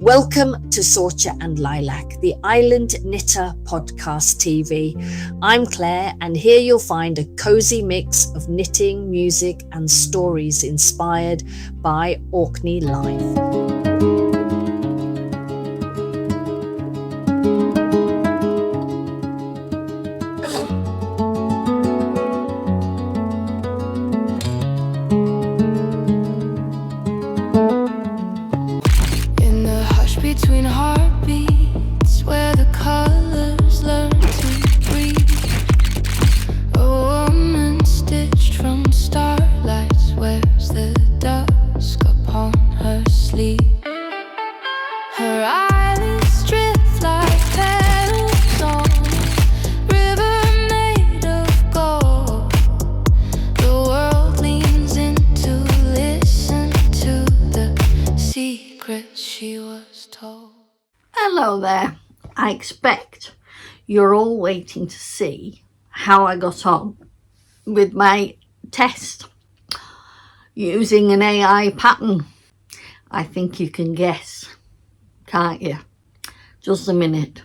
Welcome to Sorcha and Lilac, the Island Knitter Podcast TV. I'm Claire, and here you'll find a cozy mix of knitting, music, and stories inspired by Orkney life. Between heartbeats, where the colors learn to breathe. A woman stitched from starlight wears the dusk upon her sleeve. Her eyelids drift like petals on a river made of gold. The world leans in to listen to the secrets she was told. Hello there. I expect you're all waiting to see how I got on with my test using an AI pattern. I think you can guess, can't you? Just a minute.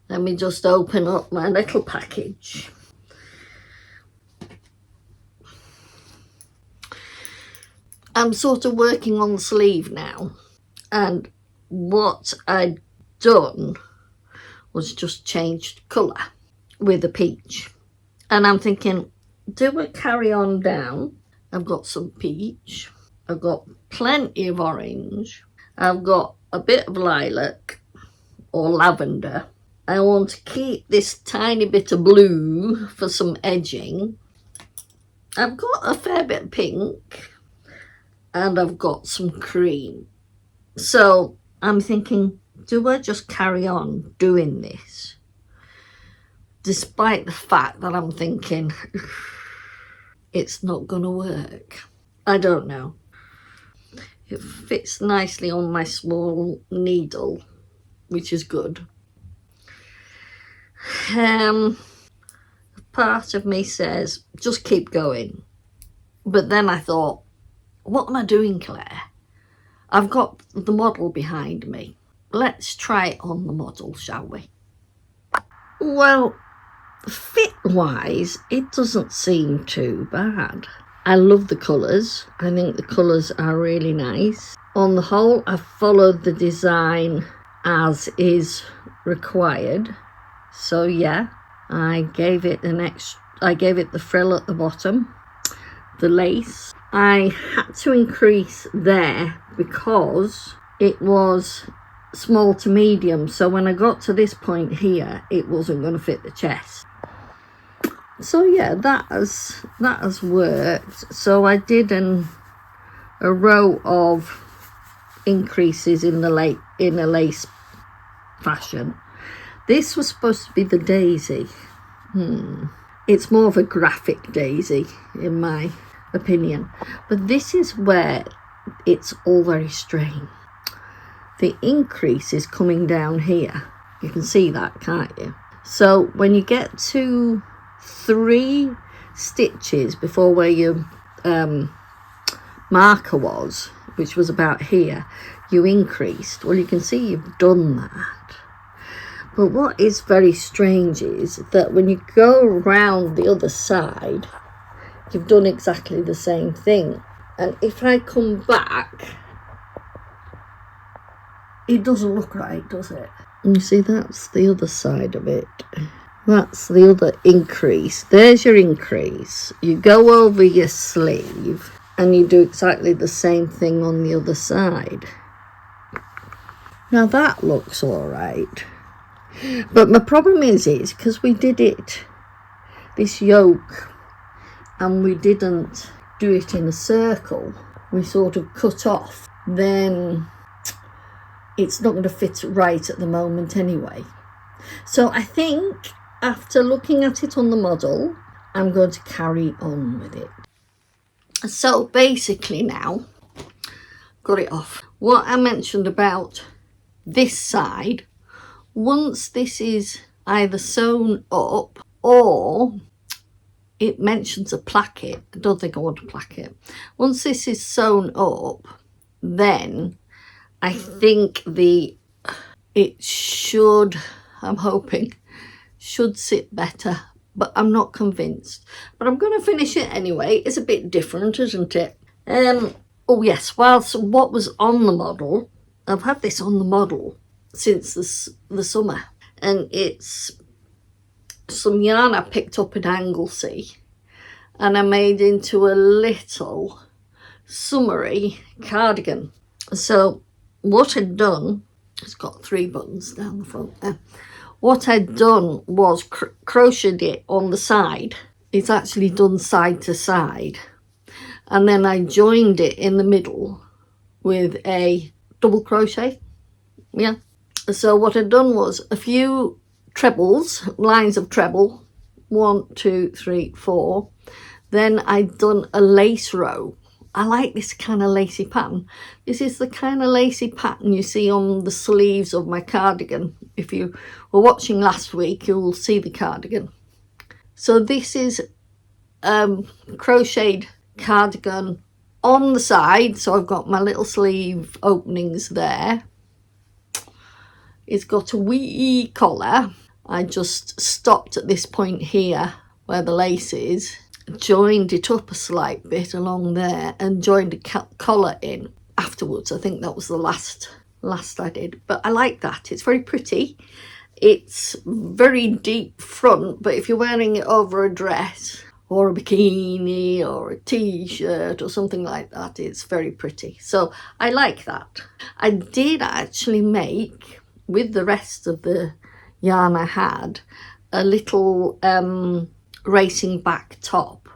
Let me just open up my little package. I'm sort of working on the sleeve now, and what I'd done was just changed colour with a peach. And I'm thinking, do I carry on down? I've got some peach, I've got plenty of orange, I've got a bit of lilac or lavender. I want to keep this tiny bit of blue for some edging. I've got a fair bit of pink, and I've got some cream. So I'm thinking, do I just carry on doing this? Despite the fact that I'm thinking, it's not going to work. I don't know. It fits nicely on my small needle, which is good. Part of me says, just keep going. But then I thought, what am I doing, Claire? I've got the model behind me. Let's try it on the model, shall we? Well, fit-wise, it doesn't seem too bad. I love the colours. I think the colours are really nice. On the whole, I've followed the design as is required. So yeah, I gave it the frill at the bottom, the lace. I had to increase there because it was small to medium, so when I got to this point here, it wasn't going to fit the chest. So yeah, that has worked. So I did a row of increases in a lace fashion. This was supposed to be the daisy. It's more of a graphic daisy in my opinion, but this is where it's all very strange. The increase is coming down here. You can see that, can't you? So when you get to 3 stitches before where your marker was, which was about here, you increased. Well, you can see you've done that. But what is very strange is that when you go around the other side, you've done exactly the same thing. And if I come back, it doesn't look right, does it? And you see, that's the other side of it. That's the other increase. There's your increase. You go over your sleeve and you do exactly the same thing on the other side. Now that looks all right. But my problem is because we did it, this yoke, and we didn't do it in a circle, we sort of cut off, then it's not going to fit right at the moment anyway. So I think after looking at it on the model, I'm going to carry on with it. So basically now, got it off. What I mentioned about this side, once this is either sewn up or it mentions a placket. I don't think I want a placket. Once this is sewn up, then I think it should, I'm hoping, should sit better, but I'm not convinced. But I'm going to finish it anyway. It's a bit different, isn't it? Oh yes, whilst what was on the model, I've had this on the model since the summer, and it's some yarn I picked up in Anglesey, and I made into a little summery cardigan. So what I'd done, it's got 3 buttons down the front there. What I'd done was crocheted it on the side. It's actually done side to side. And then I joined it in the middle with a double crochet. Yeah. So what I'd done was a few trebles, lines of treble, 1, 2, 3, 4. Then I'd done a lace row. I like this kind of lacy pattern. This is the kind of lacy pattern you see on the sleeves of my cardigan. If you were watching last week, you'll see the cardigan. So this is crocheted cardigan on the side. So I've got my little sleeve openings there. It's got a wee collar. I just stopped at this point here where the lace is, joined it up a slight bit along there, and joined a collar in afterwards. I think that was the last I did, but I like that. It's very pretty. It's very deep front, but if you're wearing it over a dress or a bikini or a t-shirt or something like that, it's very pretty. So I like that. I did actually make, with the rest of the yarn I had, a little racing back top,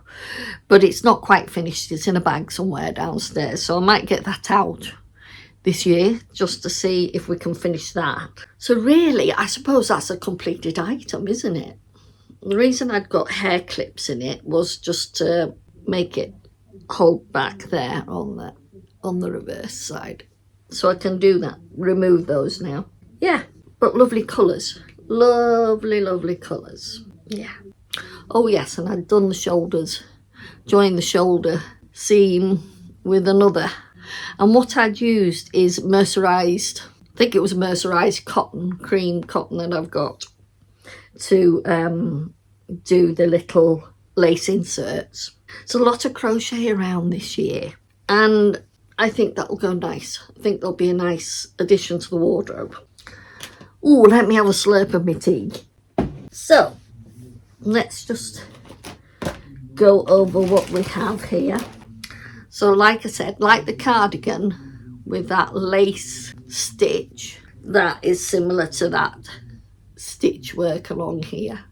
but it's not quite finished. It's in a bag somewhere downstairs, so I might get that out this year just to see if we can finish that. So really, I suppose that's a completed item, isn't it? The reason I'd got hair clips in it was just to make it hold back there on the reverse side, so I can do that, remove those now. Yeah, but lovely colours, lovely colours. Yeah. Oh yes, and I'd done the shoulders, joined the shoulder seam with another. And what I'd used is mercerised, I think it was mercerised cotton, cream cotton that I've got, to do the little lace inserts. It's a lot of crochet around this year, and I think that'll go nice. I think there'll be a nice addition to the wardrobe. Ooh, let me have a slurp of my tea. So, let's just go over what we have here. So like I said, like the cardigan with that lace stitch, that is similar to that stitch work along here.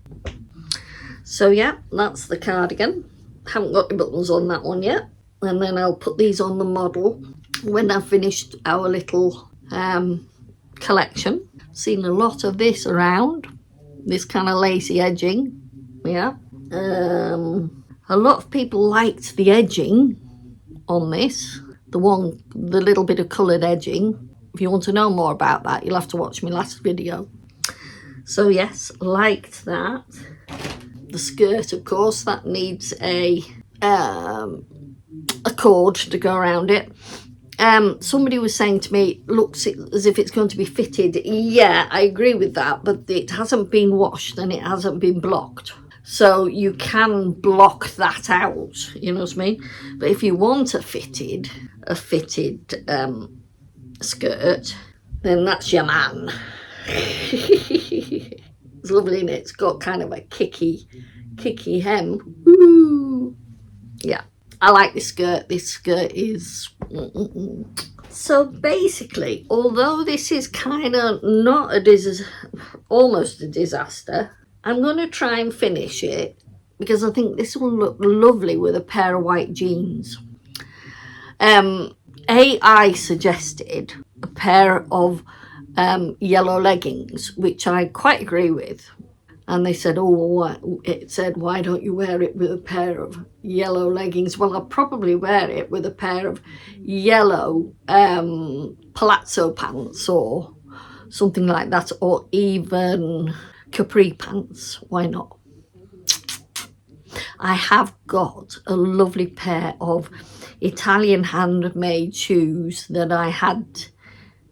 So yeah, that's the cardigan. Haven't got the buttons on that one yet. And then I'll put these on the model when I've finished our little collection. Seen a lot of this around, this kind of lacy edging. Yeah. A lot of people liked the edging on this, the little bit of coloured edging. If you want to know more about that, you'll have to watch my last video. So yes, liked that. The skirt, of course, that needs a cord to go around it. Somebody was saying to me, looks as if it's going to be fitted. Yeah, I agree with that, but it hasn't been washed and it hasn't been blocked. So you can block that out, you know what I mean? But if you want a fitted skirt, then that's your man. It's lovely, isn't it? It's got kind of a kicky hem. Woo! Yeah, I like this skirt. This skirt is... So basically, although this is kind of not almost a disaster, I'm going to try and finish it because I think this will look lovely with a pair of white jeans. AI suggested a pair of yellow leggings, which I quite agree with. And they said, why don't you wear it with a pair of yellow leggings? Well, I'll probably wear it with a pair of yellow palazzo pants or something like that, or even capri pants. Why not? I have got a lovely pair of Italian handmade shoes that I had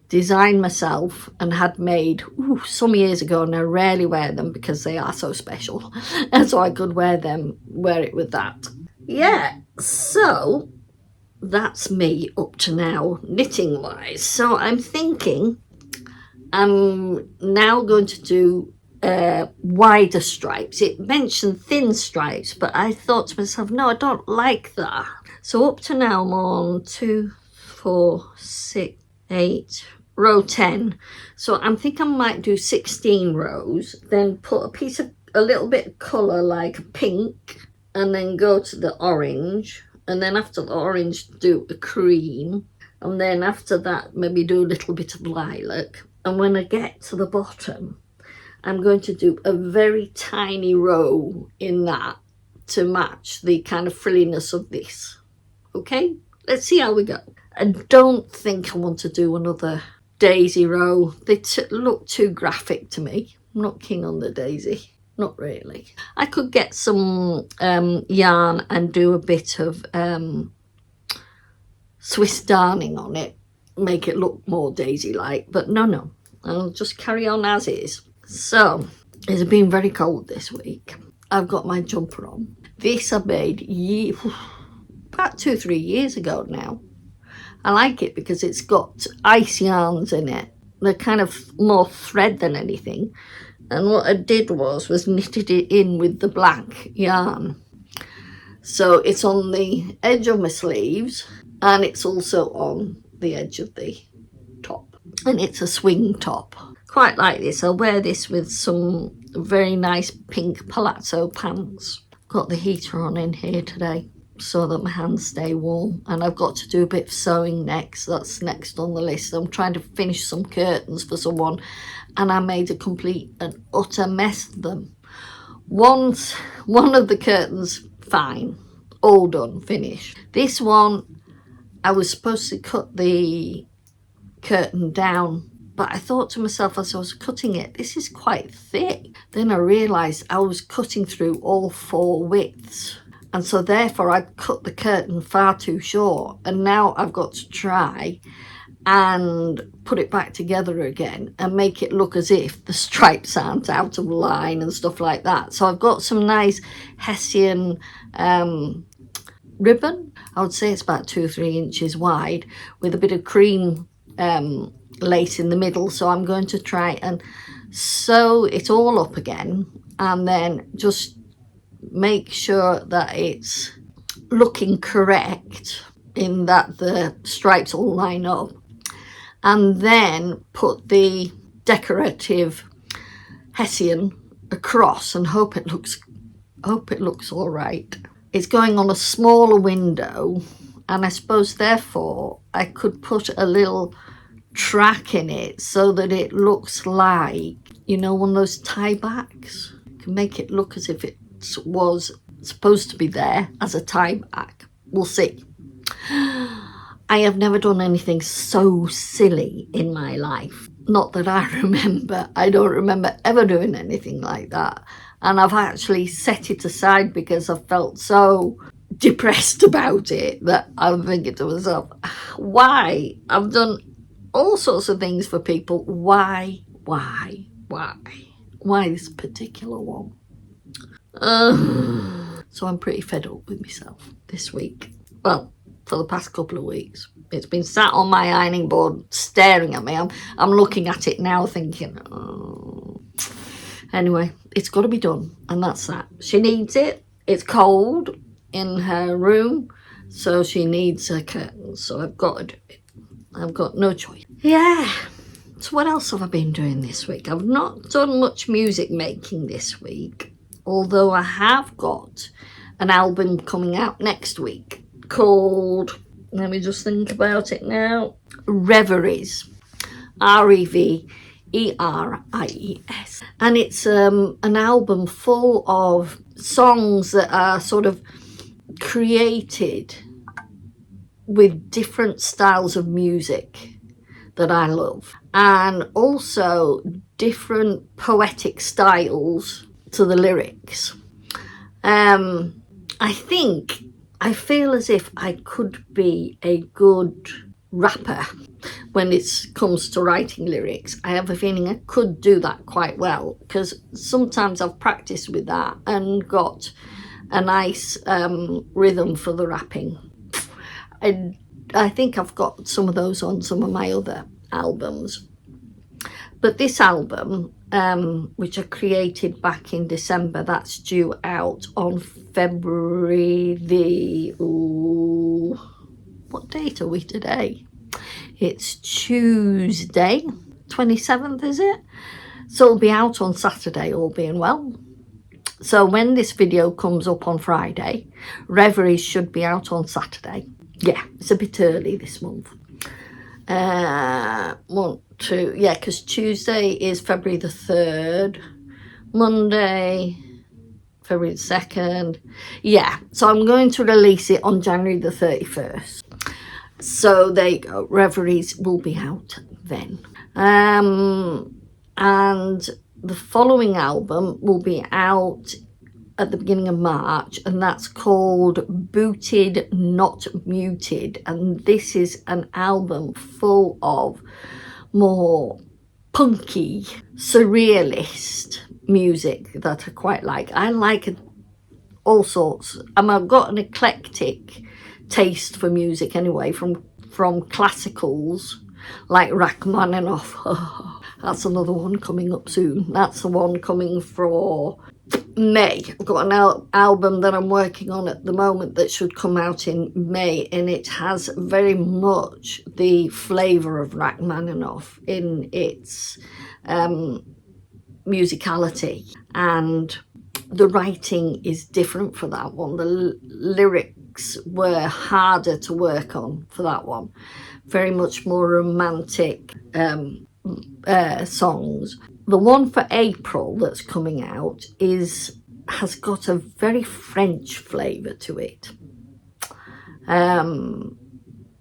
designed myself and had made some years ago, and I rarely wear them because they are so special. And so I could wear it with that. Yeah, so that's me up to now, knitting wise. So I'm thinking I'm now going to do wider stripes. It mentioned thin stripes, but I thought to myself, no, I don't like that. So up to now I'm on 2, 4, 6, 8, row 10. So I'm thinking I might do 16 rows, then put a little bit of colour like pink, and then go to the orange, and then after the orange do a cream, and then after that maybe do a little bit of lilac. And when I get to the bottom, I'm going to do a very tiny row in that to match the kind of frilliness of this. Okay, let's see how we go. I don't think I want to do another daisy row. They look too graphic to me. I'm not keen on the daisy, not really. I could get some yarn and do a bit of Swiss darning on it, make it look more daisy-like, but no, I'll just carry on as is. So, it's been very cold this week. I've got my jumper on. This I made about 2-3 years ago now. I like it because it's got ice yarns in it. They're kind of more thread than anything. And what I did was knitted it in with the black yarn. So it's on the edge of my sleeves, and it's also on the edge of the top. And it's a swing top. Quite like this. I'll wear this with some very nice pink palazzo pants. Got the heater on in here today so that my hands stay warm, and I've got to do a bit of sewing next. That's next on the list. I'm trying to finish some curtains for someone, and I made a complete and utter mess of them. One of the curtains, fine, all done, finished. This one, I was supposed to cut the curtain down, but I thought to myself as I was cutting it, this is quite thick. Then I realised I was cutting through all 4 widths, and so therefore I cut the curtain far too short, and now I've got to try and put it back together again and make it look as if the stripes aren't out of line and stuff like that. So I've got some nice Hessian ribbon. I would say it's about 2 or 3 inches wide with a bit of cream lace in the middle. So I'm going to try and sew it all up again, and then just make sure that it's looking correct in that the stripes all line up, and then put the decorative Hessian across and hope it looks all right. It's going on a smaller window, and I suppose therefore I could put a little track in it so that it looks like, you know, one of those tie backs. You can make it look as if it was supposed to be there as a tie back. We'll see. I have never done anything so silly in my life. Not that I remember. I don't remember ever doing anything like that. And I've actually set it aside because I felt so depressed about it that I'm thinking to myself, why? I've done all sorts of things for people. Why this particular one? So I'm pretty fed up with myself this week. Well, for the past couple of weeks. It's been sat on my ironing board staring at me. I'm looking at it now thinking, oh. Anyway, it's got to be done, and that's that. She needs it. It's cold in her room, so she needs her curtains, so I've got to do it. I've got no choice. Yeah. So what else have I been doing this week? I've not done much music making this week, although I have got an album coming out next week called, let me just think about it now, Reveries, Reveries. And it's an album full of songs that are sort of created with different styles of music that I love, and also different poetic styles to the lyrics. I feel as if I could be a good rapper when it comes to writing lyrics. I have a feeling I could do that quite well, because sometimes I've practiced with that and got a nice rhythm for the rapping. I think I've got some of those on some of my other albums. But this album, which I created back in December, that's due out on February the... Ooh, what date are we today? It's Tuesday, 27th, is it? So it'll be out on Saturday, all being well. So when this video comes up on Friday, Reveries should be out on Saturday. Yeah, it's a bit early this month. Because Tuesday is February the 3rd, Monday, February the 2nd. Yeah, so I'm going to release it on January the 31st. So there you go, Reveries will be out then. And the following album will be out at the beginning of March, and that's called Booted Not Muted, and this is an album full of more punky, surrealist music that I quite like. I like all sorts. I've got an eclectic taste for music anyway, from classicals like Rachmaninoff. Oh, that's another one coming up soon. That's the one coming for May. I've got an album that I'm working on at the moment that should come out in May, and it has very much the flavour of Rachmaninoff in its musicality, and the writing is different for that one. The lyrics were harder to work on for that one, very much more romantic songs. The one for April that's coming out has got a very French flavour to it.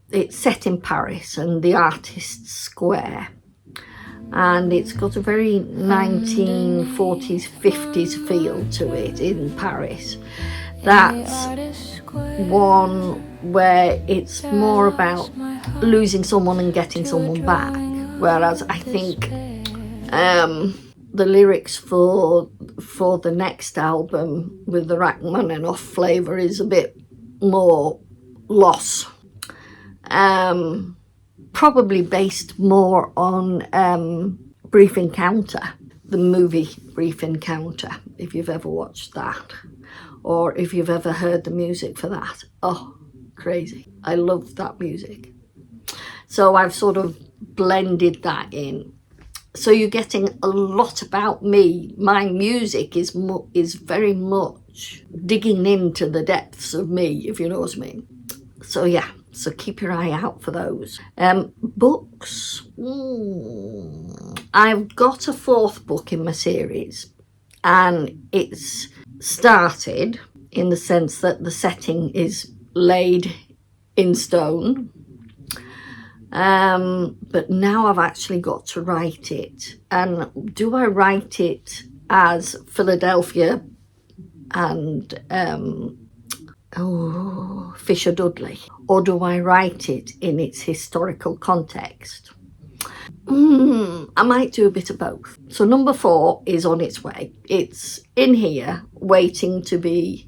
It's set in Paris and the artist's square, and it's got a very 1940s, 50s feel to it in Paris. That's one where it's more about losing someone and getting someone back, whereas I think the lyrics for the next album with the Rachmaninoff flavour is a bit more loss. Probably based more on Brief Encounter, the movie Brief Encounter, if you've ever watched that, or if you've ever heard the music for that. Oh, crazy. I love that music. So I've sort of blended that in. So you're getting a lot about me. My music is very much digging into the depths of me, if you know what I mean. So yeah, so keep your eye out for those. Books. I've got a 4th book in my series, and it's started in the sense that the setting is laid in stone. But now I've actually got to write it. And do I write it as Philadelphia and Fisher Dudley, or do I write it in its historical context? I might do a bit of both. So number 4 is on its way. It's in here waiting to be...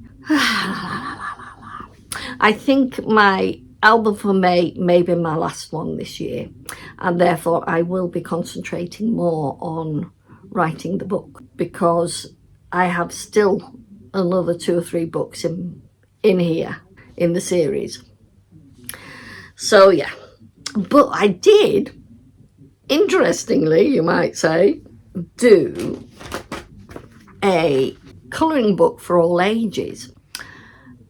I think my album for May may be my last one this year, and therefore I will be concentrating more on writing the book, because I have still another 2 or 3 books in here in the series. So yeah, but I did, interestingly you might say, do a colouring book for all ages,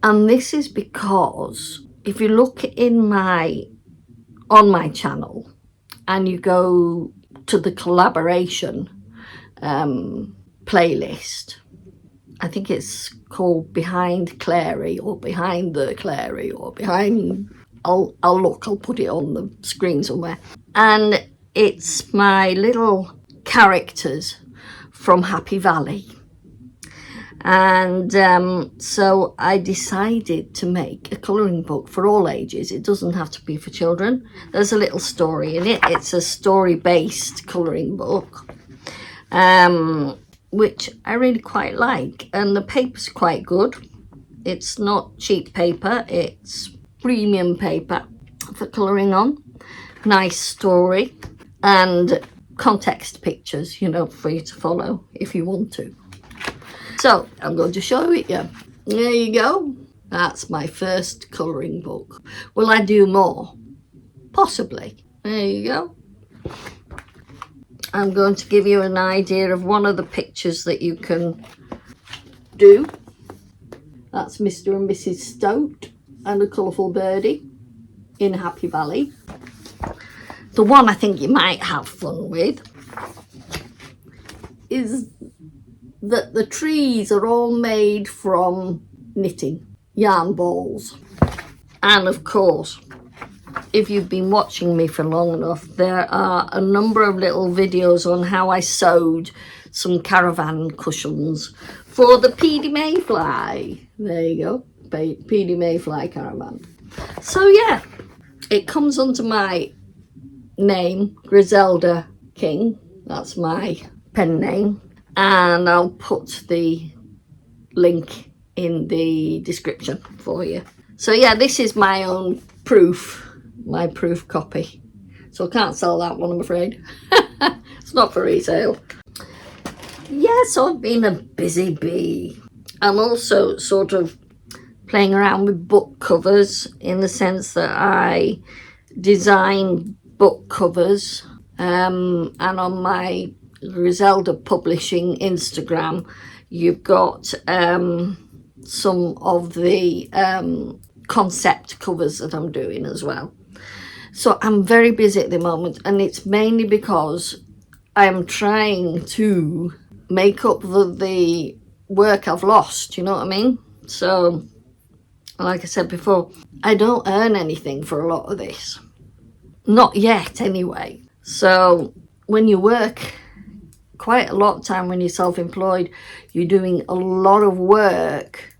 and this is because if you look on my channel and you go to the collaboration playlist, I think it's called Behind Clary or Behind the Clary or Behind... I'll put it on the screen somewhere. And it's my little characters from Happy Valley. And so I decided to make a colouring book for all ages. It doesn't have to be for children. There's a little story in it. It's a story-based colouring book, which I really quite like. And the paper's quite good. It's not cheap paper. It's premium paper for colouring on. Nice story and context pictures, you know, for you to follow if you want to. So I'm going to show it you. There you go. That's my first colouring book. Will I do more? Possibly. There you go. I'm going to give you an idea of one of the pictures that you can do. That's Mr. and Mrs. Stoat and a colourful birdie in Happy Valley. The one I think you might have fun with is that the trees are all made from knitting, yarn balls. And of course, if you've been watching me for long enough, there are a number of little videos on how I sewed some caravan cushions for the P.D. Mayfly. There you go, P.D. Mayfly caravan. So yeah, it comes under my name, Griselda King. That's my pen name. And I'll put the link in the description for you. So yeah, this is my own proof, my proof copy. So I can't sell that one, I'm afraid. It's not for resale. Yeah, so I've been a busy bee. I'm also sort of playing around with book covers in the sense that I design book covers. And on my Griselda Publishing Instagram, you've got some of the concept covers that I'm doing as well. So I'm very busy at the moment, and it's mainly because I'm trying to make up the work I've lost, you know what I mean? So like I said before, I don't earn anything for a lot of this, not yet anyway. So when you work quite a lot of time, when you're self-employed, you're doing a lot of work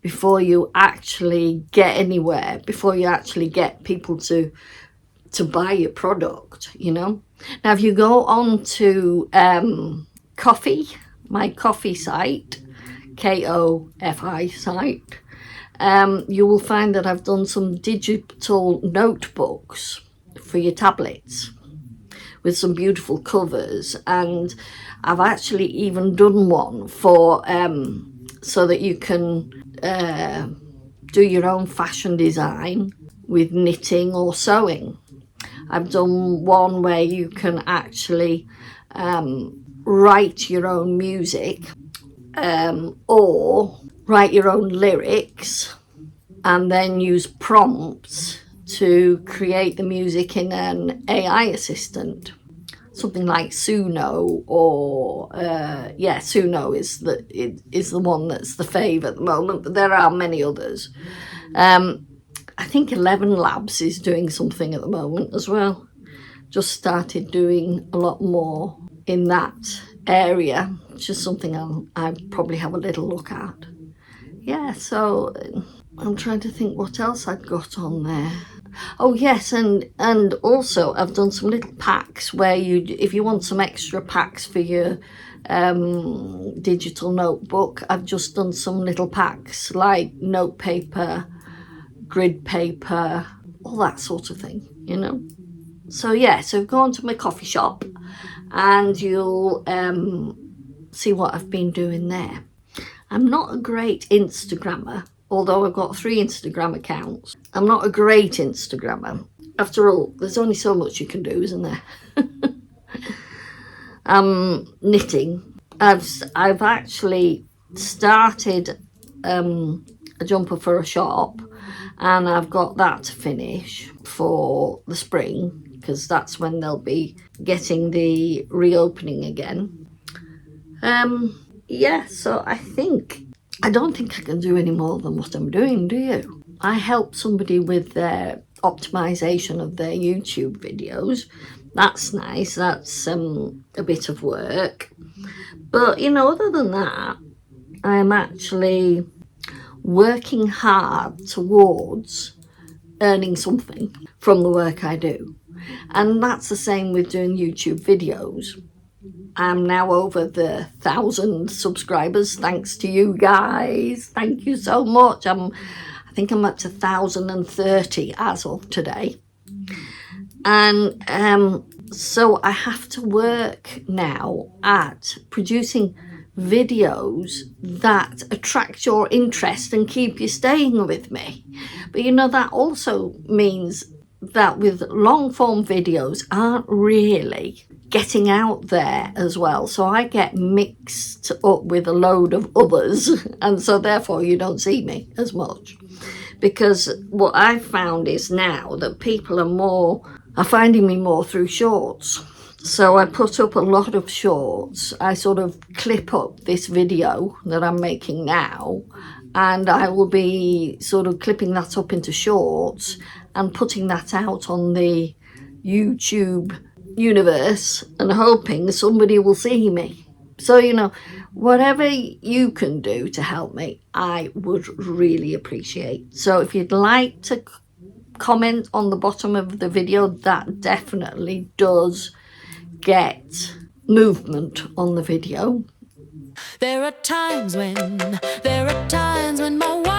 before you actually get anywhere, before you actually get people to buy your product, you know. Now if you go on to Coffee, my Coffee site, Ko-fi site, you will find that I've done some digital notebooks for your tablets with some beautiful covers, and I've actually even done one for so that you can do your own fashion design with knitting or sewing. I've done one where you can actually write your own music or write your own lyrics and then use prompts to create the music in an AI assistant, something like Suno, or Suno is the one that's the fave at the moment, but there are many others. I think 11 Labs is doing something at the moment as well. Just started doing a lot more in that area, which is something I'll probably have a little look at. Yeah, so I'm trying to think what else I've got on there. Oh yes, and also I've done some little packs where if you want some extra packs for your digital notebook, I've just done some little packs like note paper, grid paper, all that sort of thing, you know. So yeah, so go on to my coffee shop and you'll see what I've been doing there. I'm not a great Instagrammer, although I've got 3 Instagram accounts. I'm not a great Instagrammer. After all, there's only so much you can do, isn't there? Knitting. I've actually started a jumper for a shop, and I've got that to finish for the spring, because that's when they'll be getting the reopening again. Yeah, so I don't think I can do any more than what I'm doing, do you? I help somebody with their optimization of their YouTube videos. That's nice. That's a bit of work. But, you know, other than that, I am actually working hard towards earning something from the work I do. And that's the same with doing YouTube videos. I'm now over the 1,000 subscribers, thanks to you guys. Thank you so much. I think I'm up to 1,030 as of today. And so I have to work now at producing videos that attract your interest and keep you staying with me. But you know, that also means that with long form videos aren't really getting out there as well. So I get mixed up with a load of others, and so therefore you don't see me as much. Because what I've found is now that people are finding me more through shorts. So I put up a lot of shorts. I sort of clip up this video that I'm making now, and I will be sort of clipping that up into shorts and putting that out on the YouTube universe and hoping somebody will see me. So, you know, whatever you can do to help me, I would really appreciate. So if you'd like to comment on the bottom of the video, that definitely does get movement on the video. There are times when my